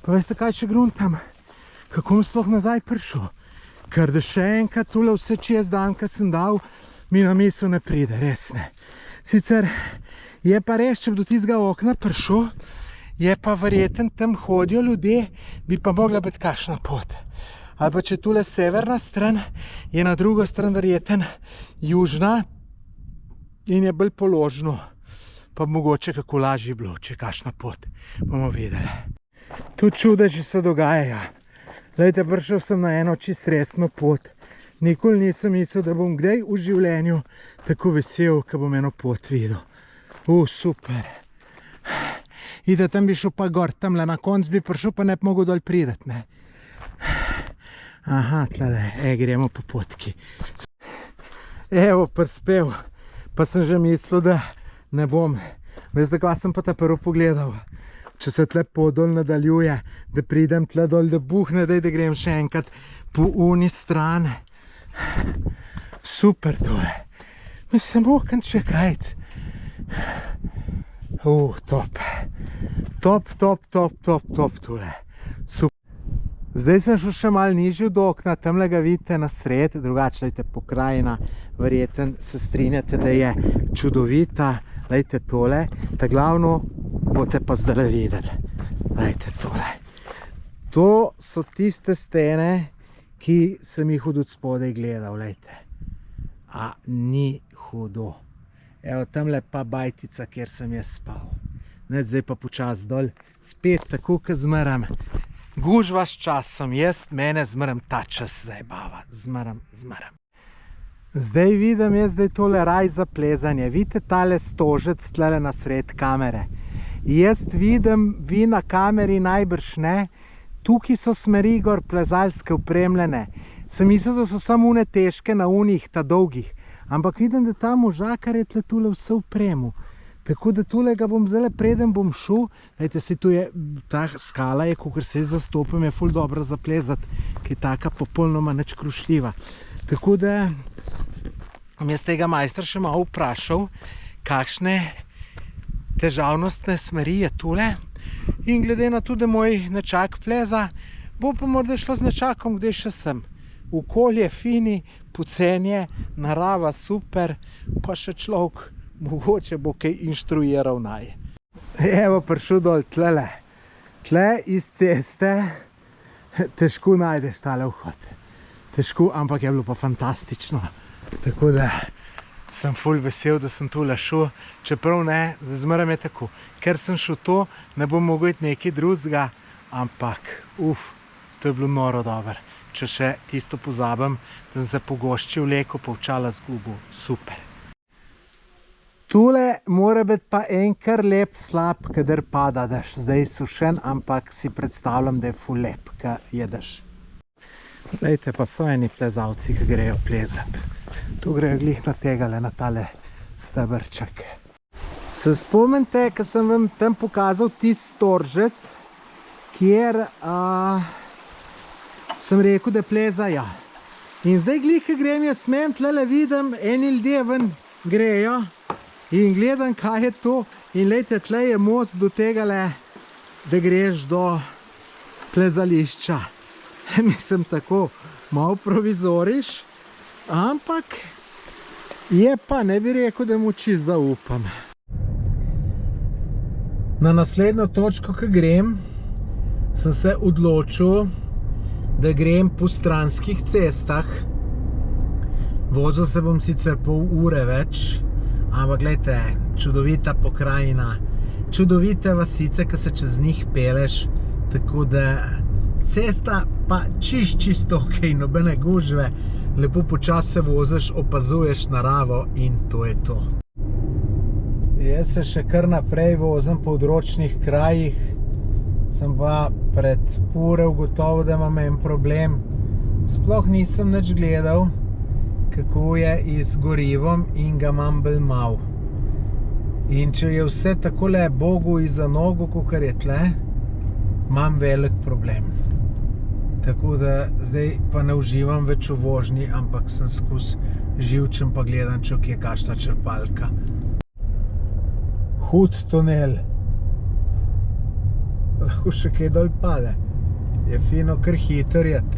pa veste kaj še gruntam? Kako bom sploh nazaj prišel? Ker da še enkrat tule vse čez dan, ki sem dal, mi na misel ne pride, res ne. Sicer je pa res, če bi do tistega okna prišel, je pa verjeten, tam hodijo ljudje, bi pa mogla biti kakšna pot. Ali pa če tule severna stran, je na drugo stran verjeten južna in je bolj položno. Pa mogoče kako lažje bilo, če je kakšna pot, bomo videli. Tu čudeži se dogajajo. Glejte, prišel sem na eno čist resno pot. Nikoli nisem mislil, da bom kdaj v življenju tako vesel, ko bom eno pot videl. Super. Ide, tam bi šel pa gor, tamle na konc bi prišel, pa ne bi mogel dol prideti, ne. Aha, tlele, gremo po potki. Evo, prispel. Pa sem že mislil, da ne bom. Veste, kaj sem pa ta prvo pogledal? Če se tle podol nadaljuje, da pridem tle dol, da buhne, da grem še enkrat po uni stran. Super tole. Mislim, okam čekajte. Top. Top tole. Super. Zdaj sem šel še malo nižji do okna, tamle ga vidite na sred, drugače, lejte, pokrajina, verjeten se strinjate, da je čudovita. Lejte tole, ta glavno boste pa zdaj videli. Lejte tole. To so tiste stene, ki sem jih od spodaj gledal, lejte. A ni hudo. Evo, tamle pa bajtica, kjer sem jaz spal. Zdaj pa počas dol, spet tako, ko zmeram. Gužva s časom, mene zmeram ta čas zajebava. Zmeram. Zdaj vidim jaz, da je tole raj za plezanje. Vidite tale stožec tlele na sred kamere. Jaz vidim, vi na kameri najbrž ne. Tukaj so smeri gor plezalske opremljene. Sem mislil, da so samo une težke na unih, ta dolgih. Ampak vidim, da ta možakar je tle tule vse opremu. Tako da tule ga bom zdaj, preden bom šel. Lejte, se tu je, ta skala je, kakor se zastopim, je ful dobro za plezati, ki je taka popolnoma nič krušljiva. Tako da bom jaz tega majstra še malo vprašal, kakšne težavnostne smeri je tule. In glede na to, da moj nečak pleza, bo pa morda šla z nečakom, kde še sem. Okolje fini, pocenje, narava super, pa še človek mogoče bo kaj inštruiral naj. Evo, prišel dol tlele. Tle iz ceste težko najdeš tale vhod. Težko, ampak je bilo pa fantastično. Tako da sem ful vesel, da sem tule šel. Čeprav ne, zazmeram je tako. Ker sem šel to, ne bom mogel iti nekaj drugega, ampak to je bilo noro dobro. Če še tisto pozabim, da sem se po gošči vlekel, pa očala zgubil. Super. Tule mora biti pa en kar lep slab, kadar pada dež. Zdaj je sušen, ampak si predstavljam, da je ful lep, ka je dež. Glejte, pa so eni plezalci, ki grejo plezati. Tu grejo glih na tegale, na tale stebrček. Se spomnite, ko sem vam tam pokazal tisti storžec, kjer sem rekel, da plezajo. In zdaj glih, ko grem jaz smem, tlele vidim, eni ljudje ven grejo in gledam, kaj je to. In lejte, tle je most do tegale, da greš do plezališča. Mislim, tako malo provizoriš, ampak je pa, ne bi rekel, da mu čisto zaupam. Na naslednjo točko, ko grem, sem se odločil, da grem po stranskih cestah. Vozil se bom sicer pol ure več, ampak gledajte, čudovita pokrajina, čudovite vasice, ki se čez njih peleš, tako da cesta pa čisto okej, nobene gužve, lepo počasi se voziš, opazuješ naravo in to je to. Jaz se še kar naprej vozim po odročnih krajih, sem pa pred ure ugotovil, da imam en problem. Sploh nisem nič gledal, kako je z gorivom in ga imam bolj malo. In če je vse takole Bogu iza nogu, kakor je tle, imam velik problem. Tako da zdaj pa ne uživam več v vožnji, ampak sem skozi živčen pa gledam, če je kakšna črpalka. Hud tunel. Lahko še kaj dol pade. Je fino kar hitro jet.